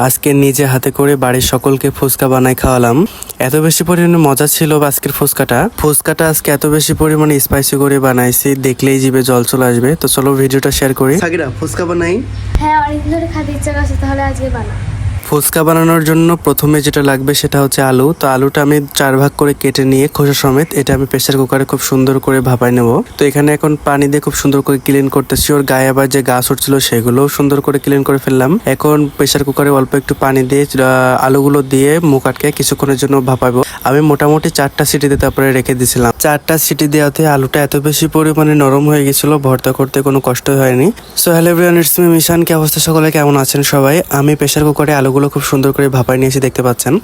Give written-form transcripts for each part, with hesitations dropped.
আজকে নিজে হাতে করে বাড়ির সকলকে ফুচকা বানাই খাওয়ালাম। এত বেশি পরিমাণে মজা ছিল আজকের ফুচকাটা আজকে এত বেশি পরিমাণে স্পাইসি করে বানাইছি, দেখলেই জিভে জল চলে আসবে। তো চলো ভিডিওটা শেয়ার করি। সাকিরা, ফুচকা বানাই। হ্যাঁ, অনেকদিন ধরে খেতে ইচ্ছা করছে, তাহলে আজকে বানা। ফুচকা বানানোর জন্য প্রথমে যেটা লাগবে সেটা হচ্ছে আলু। তো আলুটা আমি 4 ভাগ করে কেটে নিয়ে খোসা সমেত এটা আমি প্রেসার কুকারে খুব সুন্দর করে ভাপাই নেব। তো এখানে এখন পানি দিয়ে খুব সুন্দর করে ক্লিন করতেছি। ওর গায়ে আবার যে গাছ উঠছিল সেগুলোও সুন্দর করে ক্লিন করে ফেললাম। এখন প্রেসার কুকারে অল্প একটু পানি দিয়ে আলুগুলো দিয়ে মুখ আটকে কিছুক্ষণের জন্য ভাপাবো। আমি মোটামুটি 4টা সিটি দিয়ে তারপরে রেখে দিয়েছিলাম। 4টা সিটি দেওয়াতে আলুটা এত বেশি পরিমাণে নরম হয়ে গেছিল, ভর্তা করতে কোনো কষ্ট হয়নি। So hello everyone, it's me Mishan. কি অবস্থা সকলে, কেমন আছেন সবাই? আমি প্রেসার কুকারে আলুগুলো খুব সুন্দর করে ভাপাই নিয়েছি, দেখতে পাচ্ছেন।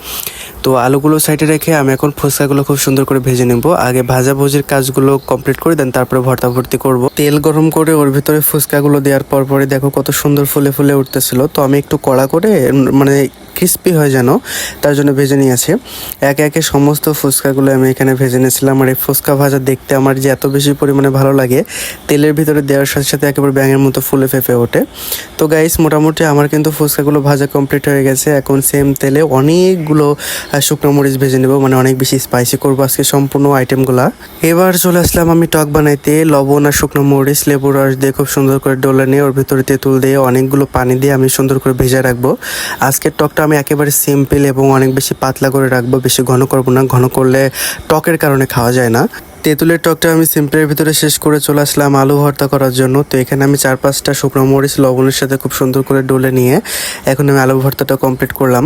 তো আলুগুলো সাইডে রেখে আমি এখন ফুচকাগুলো খুব সুন্দর করে ভেজে নেব। আগে ভাজাভুজির কাজগুলো কমপ্লিট করে দেন, তারপরে ভর্তা ভর্তি করব। তেল গরম করে ওর ভিতরে ফুচকাগুলো দেওয়ার পরে দেখো কত সুন্দর ফুলে ফুলে উঠতেছিল। তো আমি একটু কড়া করে মানে ক্রিস্পি হয় যেন, তার জন্য ভেজে নিয়েছি। একে একে সমস্ত ফুচকাগুলো আমি এখানে ভেজে নিয়েছিলাম। আর এই ফুচকা ভাজা দেখতে আমার যে এত বেশি পরিমাণে ভালো লাগে, তেলের ভিতরে দেওয়ার সাথে সাথে একেবারে ব্যাঙের মতো ফুলে ফেঁপে ওঠে। তো গাইস, মোটামুটি আমার কিন্তু ফুচকাগুলো ভাজা কমপ্লিট হয়ে গেছে। এখন সেম তেলে অনেকগুলো শুকনো মরিচ ভেজে নেব, মানে অনেক বেশি স্পাইসি করবো আজকে সম্পূর্ণ আইটেমগুলা। এবার চলে আসলাম আমি টক বানাইতে। লবণ আর শুকনো মরিচ, লেবুর রস দিয়ে খুব সুন্দর করে ডলে নিয়ে ওর ভিতরে তেঁতুল দিয়ে অনেকগুলো পানি দিয়ে আমি সুন্দর করে ভেজে রাখবো। আজকের টকটা আমি একেবারে সিম্পল এবং অনেক বেশি পাতলা করে রাখবো, বেশি ঘন করবো না, ঘন করলে টকের কারণে খাওয়া যায় না। তেঁতুলের টকটা আমি সিম্পলের ভিতরে শেষ করে চলে আসলাম আলু ভর্তা করার জন্য। তো এখানে আমি 4-5টা শুকনো মরিচ লবণের সাথে খুব সুন্দর করে ডলে নিয়ে এখন আমি আলু ভর্তাটা কমপ্লিট করলাম।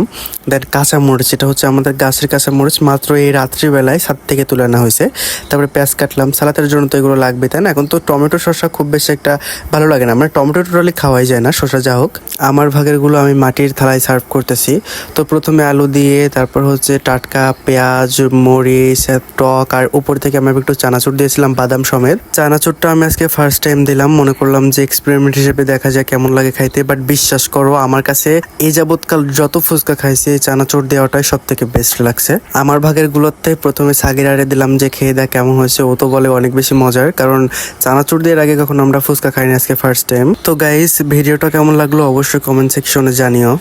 দেন কাঁচা মরিচ, এটা হচ্ছে আমাদের গাছের কাঁচা মরিচ, মাত্র এই রাত্রিবেলায় ছাদ থেকে তুলে আনা হয়েছে। তারপরে পেঁয়াজ কাটলাম, সালাতের জন্য তো এগুলো লাগবে, তাই না? এখন তো টমেটো শসা খুব বেশি একটা ভালো লাগে না, মানে টমেটো টোটালি খাওয়াই যায় না, শসা যা হোক। আমার ভাগেরগুলো আমি মাটির থালায় সার্ভ করতেছি। তো প্রথমে আলু দিয়ে, তারপর হচ্ছে টাটকা পেঁয়াজ, মরিচ, টক, আর উপর থেকে আমি একটু চানাচুর দিয়েছিলাম বাদাম সমেত। চানাচুরটা আমি আজকে ফার্স্ট টাইম দিলাম, মনে করলাম যে এক্সপেরিমেন্ট হিসেবে দেখা যায় কেমন লাগে খাইতে। বাট বিশ্বাস করো, আমার কাছে এই যাবৎকাল যত ফুচকা খাইছি এই চানাচুর দেওয়াটাই সব থেকে বেস্ট লাগছে। আমার ভাগের গুলোতে প্রথমে সাগিরারে দিলাম যে খেয়ে দেখ কেমন হয়েছে। ও তো বলে অনেক বেশি মজার, কারণ চানাচুর দিয়ে আগে কখনো আমরা ফুচকা খাইনি, আজকে ফার্স্ট টাইম। তো গাইস, ভিডিওটা কেমন লাগলো অবশ্যই কমেন্ট সেকশনে জানিও।